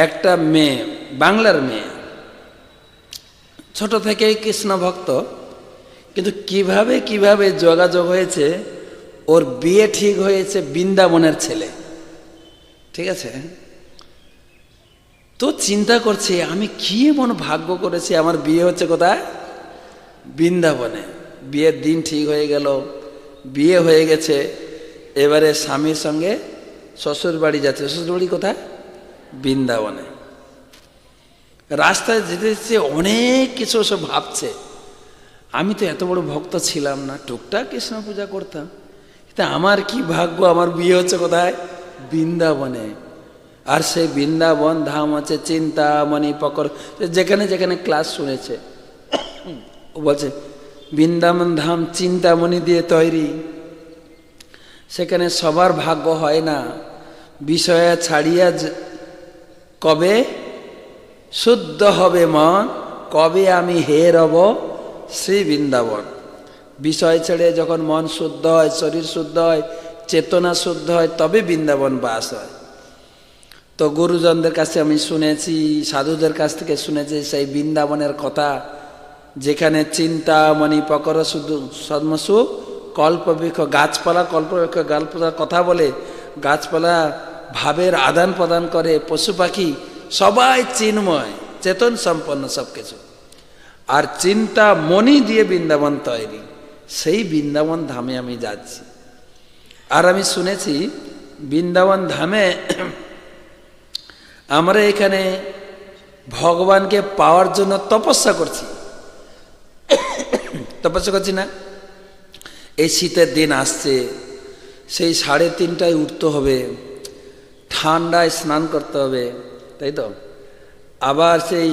একটা মেয়ে, বাংলার মেয়ে, ছোট থেকেই কৃষ্ণ ভক্ত, কিন্তু কিভাবে কিভাবে যোগাযোগ হয়েছে, ওর বিয়ে ঠিক হয়েছে বৃন্দাবনের ছেলে, ঠিক আছে। তো চিন্তা করছে আমি কি এমন ভাগ্য করেছি, আমার বিয়ে হচ্ছে কোথায়, বৃন্দাবনে। বিয়ের দিন ঠিক হয়ে গেল, বিয়ে হয়ে গেছে। এবারে স্বামীর সঙ্গে শ্বশুর বাড়ি যাচ্ছে। শ্বশুর বাড়ি কোথায়, বৃন্দাবনে। রাস্তায় যেতে যেতে অনেক কিছু সব ভাবছে, আমি তো এত বড় ভক্ত ছিলাম না, টুকটাক কৃষ্ণ পূজা করতাম, কিন্তু আমার কি ভাগ্য, আমার বিয়ে হচ্ছে কোথায়, বৃন্দাবনে। আর সেই বৃন্দাবন ধাম হচ্ছে চিন্তামণি পকর, যেখানে যেখানে ক্লাস শুনেছে ও বলছে বৃন্দাবন ধাম চিন্তামণি দিয়ে তৈরি। সেখানে সবার ভাগ্য হয় না। বিষয়া ছাড়িয়া কবে শুদ্ধ হবে মন, কবে আমি হে রব শ্রী বৃন্দাবন। বিষয় ছেড়ে যখন মন শুদ্ধ হয়, শরীর শুদ্ধ হয়, চেতনা শুদ্ধ হয়, তবে বৃন্দাবন বাস হয়। তো গুরুজনদের কাছে আমি শুনেছি, সাধুদের কাছ থেকে শুনেছি সেই বৃন্দাবনের কথা, যেখানে চিন্তামণি পকর শুধু সন্মসুখ কল্পবৃক্ষ, গাছপালা কল্পবৃক্ষ গাছপালার কথা বলে, গাছপালা ভাবের আদান প্রদান করে, পশু পাখি সবাই চিন্ময় চেতন সম্পন্ন সব কিছু। আর চিন্তা মনি দিয়ে বৃন্দাবন তৈরি, সেই বৃন্দাবন ধামে আমি যাচ্ছি। আর আমি শুনেছি বৃন্দাবন ধামে আমরা এখানে ভগবানকে পাওয়ার জন্য তপস্যা করছি, তপস্যা করছি না। এই শীতের দিন আসছে, সেই 3:30টায় উঠতে হবে, ঠান্ডায় স্নান করতে হবে, তাই তো। আবার সেই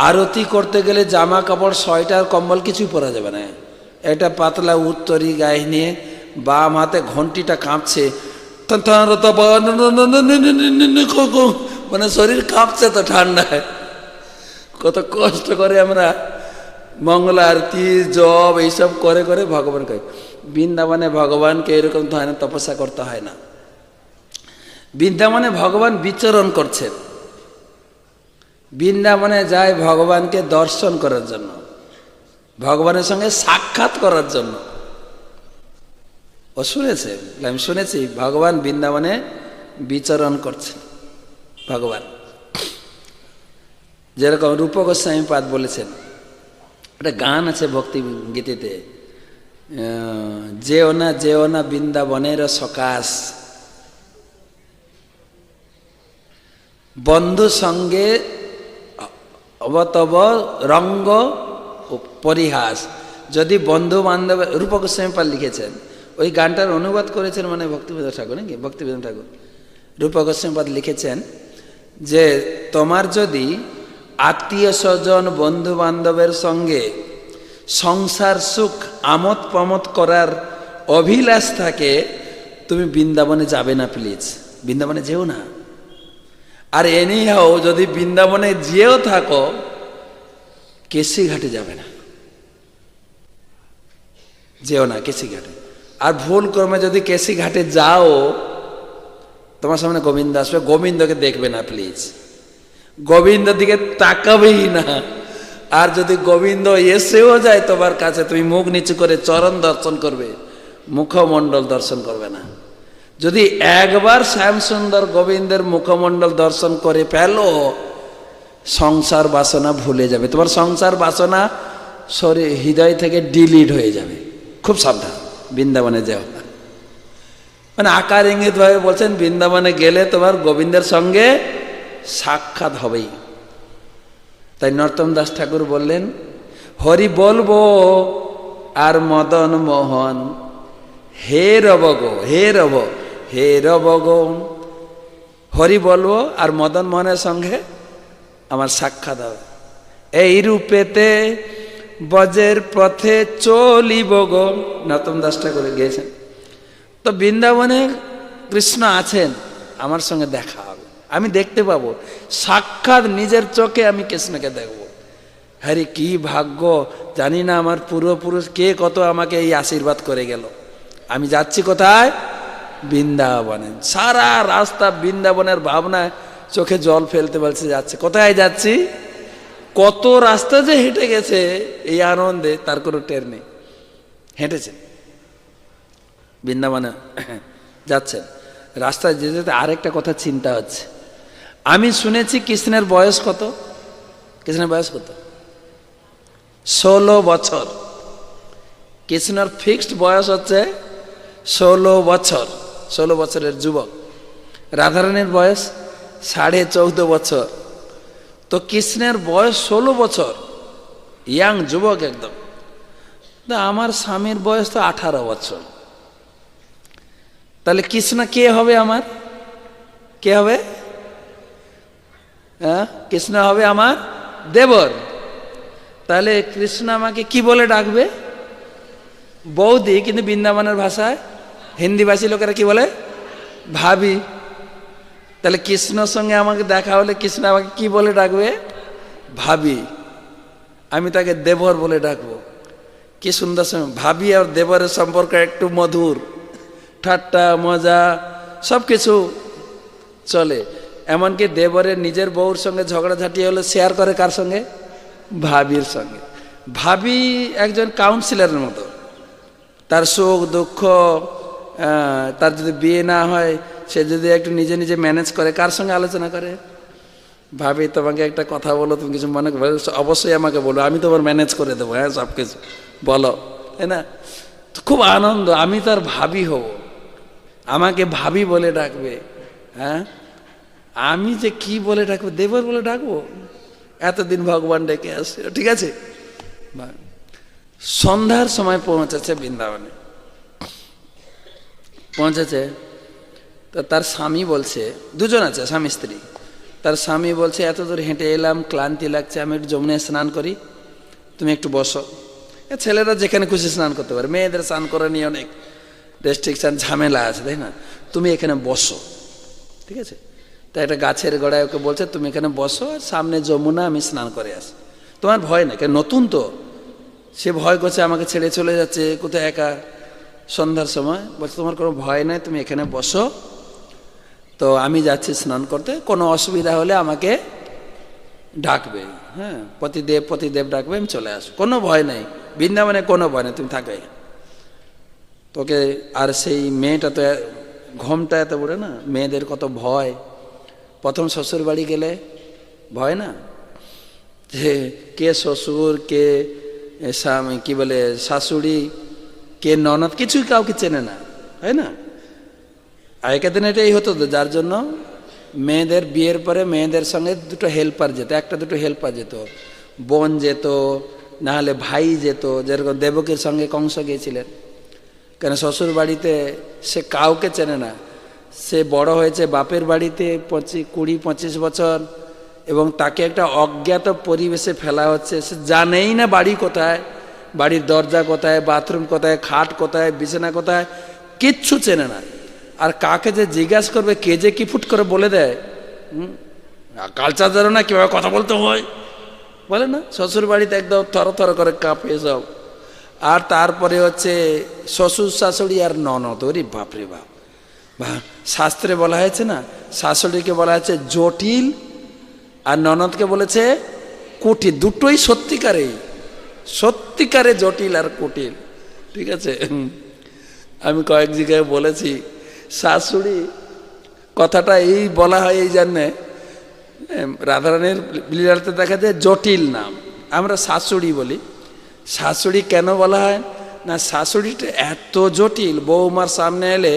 আরতি করতে গেলে জামা কাপড়, সোয়েটার কম্বল কিছুই পরা যাবে না। একটা পাতলা উত্তরি গায়ে নিয়ে বাম হাতে ঘন্টিটা কাঁপছে, মানে শরীর কাঁপছে তো ঠান্ডায়। কত কষ্ট করে আমরা মঙ্গল আরতি জপ এইসব করে করে ভগবানকে, বৃন্দাবনে ভগবানকে এরকম তো হয় না, তপস্যা করতে হয় না। বৃন্দাবনে ভগবান বিচরণ করছেন, বৃন্দাবনে যায় ভগবানকে দর্শন করার জন্য, ভগবানের সঙ্গে সাক্ষাৎ করার জন্য। ও শুনেছে, আমি শুনেছি ভগবান বৃন্দাবনে বিচরণ করছেন। ভগবান যেরকম রূপ গোস্বামী পাদ বলেছেন, একটা গান আছে ভক্তি গীতিতে, যেও না বৃন্দাবনের সকাশ, বন্ধু সঙ্গে অবতব রঙ্গ পরিহাস। যদি বন্ধু বান্ধব, রূপ গোস্বামী পাদ লিখেছেন, ওই গানটার অনুবাদ করেছেন মানে ভক্তিবিনোদ ঠাকুর, নাকি ভক্তিবিনোদ ঠাকুর। রূপ গোস্বামী পাদ লিখেছেন যে তোমার যদি আত্মীয় স্বজন বন্ধু বান্ধবের সঙ্গে সংসার সুখ আমোদ প্রমোদ করার অভিলাষ থাকে, তুমি বৃন্দাবনে যাবে না, প্লিজ বৃন্দাবনে যেও না। আর এনি হাও যদি বৃন্দাবনে যেও থাকো, কেশি ঘাটে যাবে না, যেও না কেশি ঘাটে। আর ভুল ক্রমে যদি কেশি ঘাটে যাও, তোমার সামনে গোবিন্দ আসবে, গোবিন্দকে দেখবে না প্লিজ, গোবিন্দর দিকে তাকাবেই না। আর যদি গোবিন্দ এসেও যায় তোমার কাছে, তুমি মুখ নিচু করে চরণ দর্শন করবে, মুখমণ্ডল দর্শন করবে না। যদি একবার শ্যামসুন্দর গোবিন্দের মুখমণ্ডল দর্শন করে ফেলো, সংসার বাসনা ভুলে যাবে, তোমার সংসার বাসনা শরীর হৃদয় থেকে ডিলিট হয়ে যাবে। খুব সাবধান, বৃন্দাবনে যাও। মানে আকার ইঙ্গিত ভাবে বলছেন বৃন্দাবনে গেলে তোমার গোবিন্দের সঙ্গে সাক্ষাৎ হবেই। তাই নরোত্তম দাস ঠাকুর বললেন, হরি বলবো আর মদন মোহন, হে রব গো হে রব, হে রব গো। হরি বলবো আর মদন মোহনের সঙ্গে আমার সাক্ষাৎ হবে। এই রূপেতে বজের পথে চলিব গো, নরোত্তম দাস ঠাকুর গিয়েছেন। তো বৃন্দাবনে কৃষ্ণ আছেন, আমার সঙ্গে দেখা হবে, আমি দেখতে পাবো, সাক্ষাৎ নিজের চোখে আমি কৃষ্ণকে দেখব। হ্যাঁ কি ভাগ্য, জানি না আমার পূর্বপুরুষ কে কত আমাকে এই আশীর্বাদ করে গেল। আমি যাচ্ছি কোথায়, বৃন্দাবনে। সারা রাস্তা বৃন্দাবনের ভাবনায় চোখে জল ফেলতে পারছে, যাচ্ছে। কোথায় যাচ্ছি, কত রাস্তা যে হেঁটে গেছে এই আনন্দে তার কোনো টের নেই। হেঁটেছে বৃন্দাবনে যাচ্ছেন, রাস্তায় যেতে যেতে আরেকটা কথা চিন্তা হচ্ছে। আমি শুনেছি কৃষ্ণের বয়স কত, কৃষ্ণের বয়স কত? 16 বছর। কৃষ্ণের ফিক্সড বয়স হচ্ছে 16 বছর, 16 বছরের যুবক। রাধারানীর বয়স 14.5 বছর। তো কৃষ্ণের বয়স 16 বছর, ইয়াং যুবক একদম। আমার স্বামীর বয়স তো 18 বছর। তাহলে কৃষ্ণ কে হবে আমার, কে হবে? হ্যাঁ, কৃষ্ণ হবে আমার দেবর। তাহলে কৃষ্ণ আমাকে কি বলে ডাকবে? বৌদি, কিন্তু বৃন্দাবনের ভাষায় হিন্দিভাষী লোকেরা কি বলে? ভাবি। তাহলে কৃষ্ণর সঙ্গে আমাকে দেখা হলে কৃষ্ণ আমাকে কি বলে ডাকবে? ভাবি। আমি তাকে দেবর বলে ডাকবো। কি সুন্দর সময়। ভাবি আর দেবরের সম্পর্ক একটু মধুর, ঠাট্টা মজা সব কিছু চলে। এমনকি দেবরের নিজের বউর সঙ্গে ঝগড়াঝাটি হলে শেয়ার করে কার সঙ্গে? ভাবির সঙ্গে। ভাবি একজন কাউন্সিলরের মতো, তার সুখ দুঃখ, তার যদি বিয়ে না হয় সে যদি একটু নিজে নিজে ম্যানেজ করে, কার সঙ্গে আলোচনা করে? ভাবি তোমাকে একটা কথা বলো, তুমি কিছু মনে করো? অবশ্যই আমাকে বলো, আমি তোমার ম্যানেজ করে দেবো। হ্যাঁ, সব কিছু বলো, তাই না? খুব আনন্দ, আমি তার ভাবি হব, আমাকে ভাবি বলে ডাকবে। হ্যাঁ, আমি যে কি বলে ডাকবো? দেবর বলে ডাকবো। এতদিন ভগবান ডেকে আসছে, ঠিক আছে। সন্ধ্যার সময় পৌঁছেছে বৃন্দাবনে, পৌঁছেছে। তো তার স্বামী বলছে, দুজন আছে স্বামী স্ত্রী। তার স্বামী বলছে এত দূর হেঁটে এলাম, ক্লান্তি লাগছে, আমি একটু যমুনায় স্নান করি, তুমি একটু বসো। ছেলেরা যেখানে খুশি স্নান করতে পারে, মেয়েদের স্নান করা নিয়ে অনেক রেস্ট্রিকশন ঝামেলা আছে, তাই না? তুমি এখানে বসো, ঠিক আছে। তাই একটা গাছের গোড়ায় ওকে বলছে তুমি এখানে বসো, আর সামনে যমুনা, আমি স্নান করে আসি। তোমার ভয় নেই, কেন নতুন তো, সে ভয় করছে আমাকে ছেড়ে চলে যাচ্ছে কোথায় একা সন্ধ্যার সময়। বলছে তোমার কোনো ভয় নাই, তুমি এখানে বসো, তো আমি যাচ্ছি স্নান করতে, কোনো অসুবিধা হলে আমাকে ডাকবে। হ্যাঁ, পতিদেব পতিদেব ডাকবে, আমি চলে আসবো, কোনো ভয় নেই, বৃন্দাবনে কোনো ভয় নেই, তুমি থাকবে। তোকে আর সেই মেয়েটা তো ঘোমটা এত বড় না, মেয়েদের কত ভয়। প্রথম শ্বশুর বাড়ি গেলে ভয় না, যে কে শ্বশুর, কে কি বলে শাশুড়ি, কে ননদ, কিছুই কাউকে চেনে না, তাই না? আগেকার দিনে এটাই হতো তো, যার জন্য মেয়েদের বিয়ের পরে মেয়েদের সঙ্গে দুটো হেল্পার যেত, একটা দুটো হেল্পার যেত, বোন যেত, নাহলে ভাই যেত। যেরকম দেবকীর সঙ্গে কংস গিয়েছিলেন, কেন শ্বশুর বাড়িতে সে কাউকে চেনে না। সে বড় হয়েছে বাপের বাড়িতে 20-25 বছর, এবং তাকে একটা অজ্ঞাত পরিবেশে ফেলা হচ্ছে। সে জানেই না বাড়ি কোথায়, বাড়ির দরজা কোথায়, বাথরুম কোথায়, খাট কোথায়, বিছানা কোথায়, কিচ্ছু চেনে না। আর কাকে যে জিজ্ঞাসা করবে, কে যে কি ফুট করে বলে দেয়, কালচার জানো না কীভাবে কথা বলতে হয়, বলে না? শ্বশুর বাড়িতে একদম থর করে কাঁপে সব। আর তারপরে হচ্ছে শ্বশুর শাশুড়ি আর ননদ, ওরে বাপরে বাপ। শাস্ত্রে বলা হয়েছে না, শাশুড়িকে বলা হয়েছে জটিল, আর ননদকে বলেছে কুটিল। দুটোই সত্যিকারে জটিল আর কুটিল, ঠিক আছে। আমি কয়েক জায়গায় বলেছি, শাশুড়ি কথাটা এই বলা হয় এই জন্যে, রাধারানীর লীলাতে দেখা যায় জটিল নাম, আমরা শাশুড়ি বলি। শাশুড়ি কেন বলা হয় না, শাশুড়িটা এত জটিল, বৌমার সামনে এলে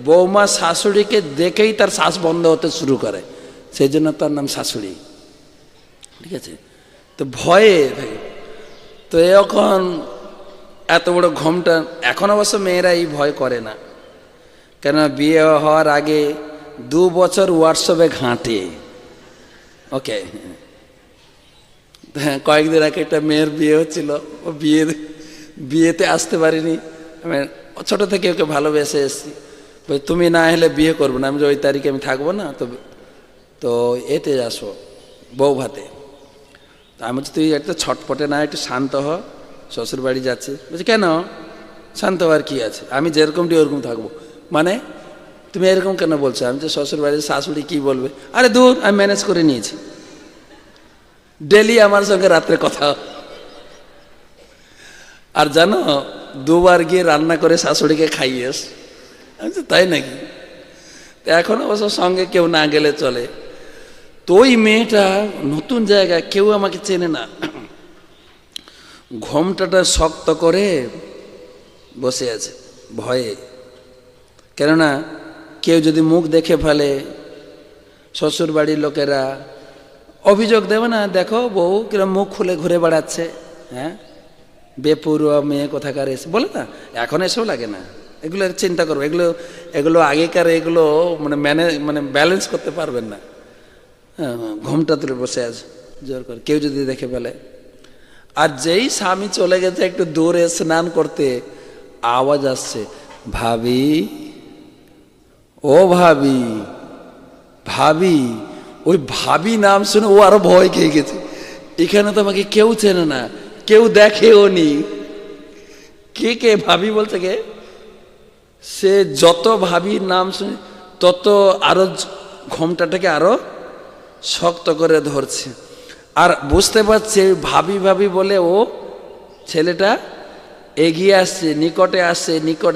বৌমা শাশুড়িকে দেখেই তার শ্বাস বন্ধ হতে শুরু করে, সেই জন্য তার নাম শাশুড়ি, ঠিক আছে। তো ভয়ে থাকে। তো এখন এত বড় ঘোমটা, এখন অবশ্য মেয়েরা এই ভয় করে না, কেন বিয়ে হওয়ার আগে 2 বছর হোয়াটসঅ্যাপে ঘাঁটে। ওকে, হ্যাঁ, কয়েকদিন আগে একটা মেয়ের বিয়ে হচ্ছিল, ও বিয়েতে আসতে পারিনি। আমি ছোটো থেকে ওকে ভালোবেসে এসেছি, তুমি না এলে বিয়ে করবো না। আমি যে ওই তারিখে আমি থাকবো না, তো এতে আসো বউ ভাতে। আমি বলছি তুই একটা ছটপটে না, একটু শান্ত হ, শ্বশুর বাড়ি যাচ্ছি। বলছি কেন শান্ত হওয়ার কী আছে, আমি যেরকমটি ওরকম থাকবো। মানে তুমি এরকম কেন বলছো? আমি তো শ্বশুর বাড়ির শাশুড়ি কি বলবে? আরে দূর, আমি ম্যানেজ করে নিয়েছি। ডেলি আমার সঙ্গে রাত্রে কথা। আর জানো, দুবার গিয়ে রান্না করে শাশুড়িকে খাইয়েস। আমি তো তাই নাকি? এখন অবশ্য সঙ্গে কেউ না গেলে চলে। তো ওই মেয়েটা নতুন জায়গায়, কেউ আমাকে চেনে না, ঘোমটাটা শক্ত করে বসে আছে ভয়ে। কেননা কেউ যদি মুখ দেখে ফেলে, শ্বশুর বাড়ির লোকেরা অভিযোগ দেবে না, দেখো বউ কিরম মুখ খুলে ঘুরে বেড়াচ্ছে, হ্যাঁ বেপরুয়া মেয়ে কোথাকার এসে, বলে না? এখন এসব লাগে না, এগুলো চিন্তা করবো, এগুলো আগেকার, এগুলো মানে ব্যালেন্স করতে পারবেন না। হ্যাঁ, ঘোমটা তুলে বসে আছে জোর করে, কেউ যদি দেখে ফেলে। আর যেই স্বামী চলে গেছে একটু দূরে স্নান করতে, আওয়াজ আসছে, ভাবি, ও ভাবি, ভাবি। ওই ভাবি নাম শুনে ও আরো ভয় খেয়ে গেছে। এখানে তো আমাকে কেউ চেনে না, কেউ দেখেও নি। কে কে ভাবি বলছে? কে? সে যত ভাবির নাম শুনে তত আরো ঘোমটাটাকে আরো শক্ত করে ধরছে। আর বুঝতে পারছে ভাবি ভাবি বলে ও ছেলেটা এগিয়ে আসছে, নিকটে আসছে, নিকট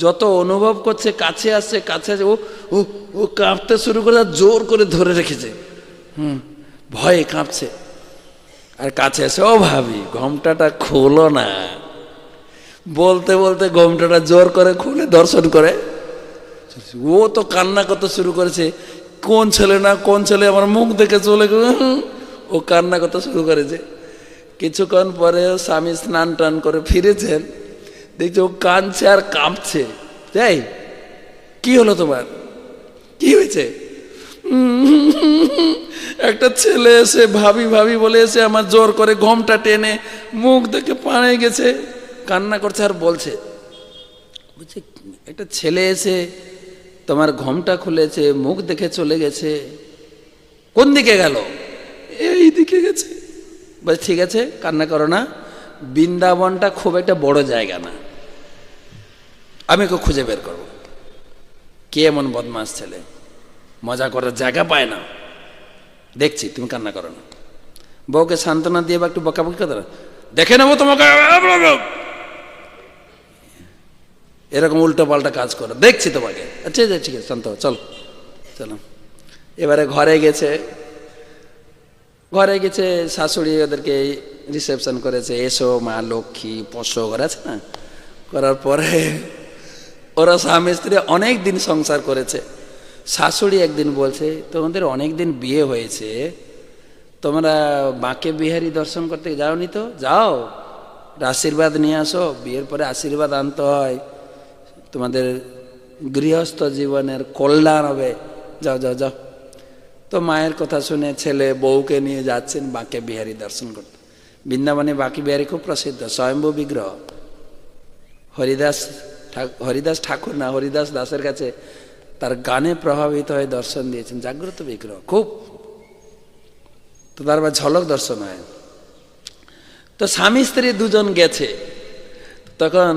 যত অনুভব করছে, কাছে আসছে, কাছে আসছে, ও কাঁপতে শুরু করে, জোর করে ধরে রেখেছে। ভয়ে কাঁপছে। আর কাছে এসে, ও ভাবি, ঘোমটাটা খোলো না। বলতে বলতে ঘোমটাটা জোর করে খুলে দর্শন করে। ও তো কান্না করতে শুরু করেছে, কোন ছেলে না কোন ছেলে আমার মুখ দেখে চলে গেল। ও কান্না করতে শুরু করেছে। কিছুক্ষণ পরে স্বামী স্নান টান করে ফিরেছেন, দেখছে ও কাঁদছে আর কাঁপছে। তাই, কি হলো তোমার, কি হয়েছে? একটা ছেলে এসে ভাবি ভাবি বলে এসে আমার জোর করে ঘোমটা টেনে মুখ দেখে পাড়ে গেছে, কান্না করছে আর বলছে, বুঝছি একটা ছেলে এসে তোমার ঘোমটা খুলেছে, মুখ দেখে চলে গেছে। কোন দিকে গেল? এই দিকে গেছে। বলছে ঠিক আছে, কান্না করো না, বৃন্দাবনটা খুব একটা বড় জায়গা না, আমি ওকে খুঁজে বের করবো। কে এমন বদমাস ছেলে, মজা করার জায়গা পায় না, দেখছি, তুমি কান্না করো না। বউকে সান্ত্বনা দিয়ে বা একটু বকাবকি করে, দেখে নেবো তোমাকে, এরকম উল্টো পাল্টা কাজ করো, দেখছি তোমাকে। আচ্ছা ঠিক আছে, শান্ত চলো চলো। এবারে ঘরে গেছে, শাশুড়ি ওদেরকে রিসেপশন করেছে, এসো মা লক্ষ্মী পোষো, ঘরে আছে না। করার পরে ওরা স্বামী স্ত্রী অনেক দিন সংসার করেছে। শাশুড়ি একদিন বলছে, তোমাদের অনেক দিন বিয়ে হয়েছে, তোমরা বাঁকে বিহারী দর্শন করতে যাওনি তো? যাও, আশীর্বাদ নিয়ে আসো, বিয়ের পরে আশীর্বাদ আনতে হয়, তোমাদের গৃহস্থ জীবনের কল্যাণ হবে, যাও যাও যাও। তো মায়ের কথা শুনে ছেলে বউকে নিয়ে যাচ্ছেন বাঁকে বিহারী দর্শন করতে। বৃন্দাবনে বাঁকে বিহারী খুব প্রসিদ্ধ, স্বয়ম্ভু বিগ্রহ। হরিদাস ঠাকুর না, হরিদাস দাসের কাছে তার গানে প্রভাবিত হয়ে দর্শন দিয়েছেন, জাগ্রত বিগ্রহ খুব। তো তার ঝলক দর্শন হয়। তো স্বামী স্ত্রী দুজন গেছে, তখন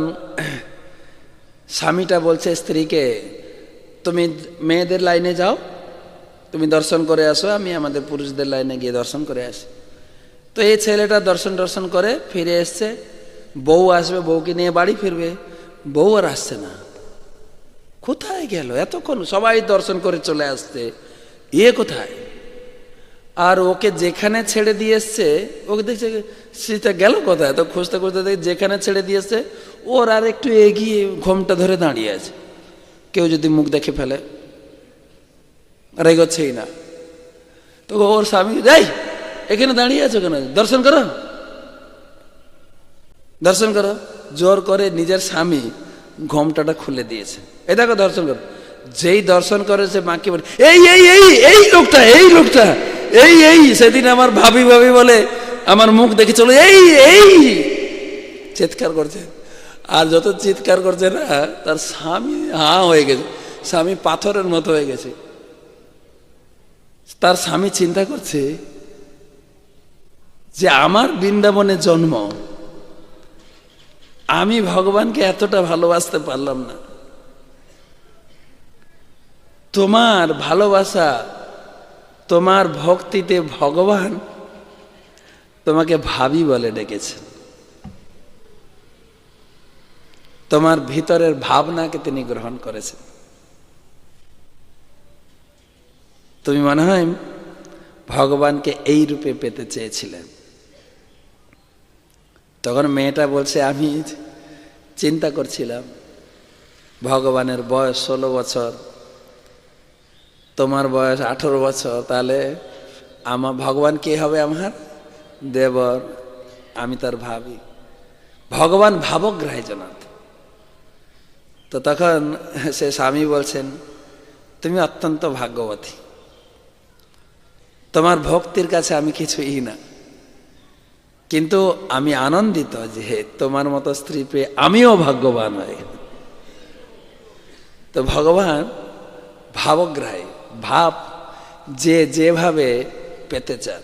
স্বামীটা বলছে স্ত্রীকে, তুমি মেয়েদের লাইনে যাও, তুমি দর্শন করে আসো, আমি আমাদের পুরুষদের লাইনে গিয়ে দর্শন করে আসি। তো এই ছেলেটা দর্শন করে ফিরে এসছে, বউ আসবে, বউকে নিয়ে বাড়ি ফিরবে, বউ আর আসছে না। কোথায় গেল এতক্ষণ? সবাই দর্শন করে চলে আসছে, কোথায়? আর ওকে যেখানে ছেড়ে দিয়ে এসছে, ওকে দেখছে সেটা গেল কোথায়? তো খুঁজতে খুঁজতে দেখে যেখানে ছেড়ে দিয়ে এসছে ওর আর একটু এগিয়ে ঘোমটা ধরে দাঁড়িয়ে আছে। কেউ যদি মুখ দেখে ফেলে, আর এগোচ্ছেই না। তো ওর স্বামী, যাই এখানে দাঁড়িয়ে আছো কেন, দর্শন করো। জোর করে নিজের স্বামী ঘোমটাটা খুলে দিয়েছে, এই দেখো দর্শন করো। যেই দর্শন করেছে মাকে বলে, এই লোকটা সেদিন আমার ভাবি বলে আমার মুখ দেখে চলে, এই চিৎকার করছে। আর যত চিৎকার করছে না, তার স্বামী হয়ে গেছে, স্বামী পাথরের মতো হয়ে গেছে। তার স্বামী চিন্তা করছে যে আমার বৃন্দাবনে জন্ম, আমি ভগবানকে এতটা ভালোবাসতে পারলাম না। তোমার ভালোবাসা, তোমার ভক্তিতে ভগবান তোমাকে ভাবি বলে ডেকেছে। তোমার ভিতরের ভাবনাকে তিনি গ্রহণ করেছেন। তুমি মনে হয় ভগবানকে এই রূপে পেতে চেয়েছিলেন। তখন মেয়েটা বলছে, আমি চিন্তা করছিলাম ভগবানের বয়স 16 বছর, তোমার বয়স 18 বছর, তাহলে আমার ভগবান কে হবে? আমার দেবর, আমি তার ভাবি। ভগবান ভাবগ্রাহী জনাত। তো তখন সে স্বামী বলছেন, তুমি অত্যন্ত ভাগ্যবতী, তোমার ভক্তির কাছে আমি কিছুই না, কিন্তু আমি আনন্দিত যে তোমার মতো স্ত্রী পেয়ে আমিও ভাগ্যবান হই। তো ভগবান ভাবগ্রাহী, ভাব যে যেভাবে পেতে চান।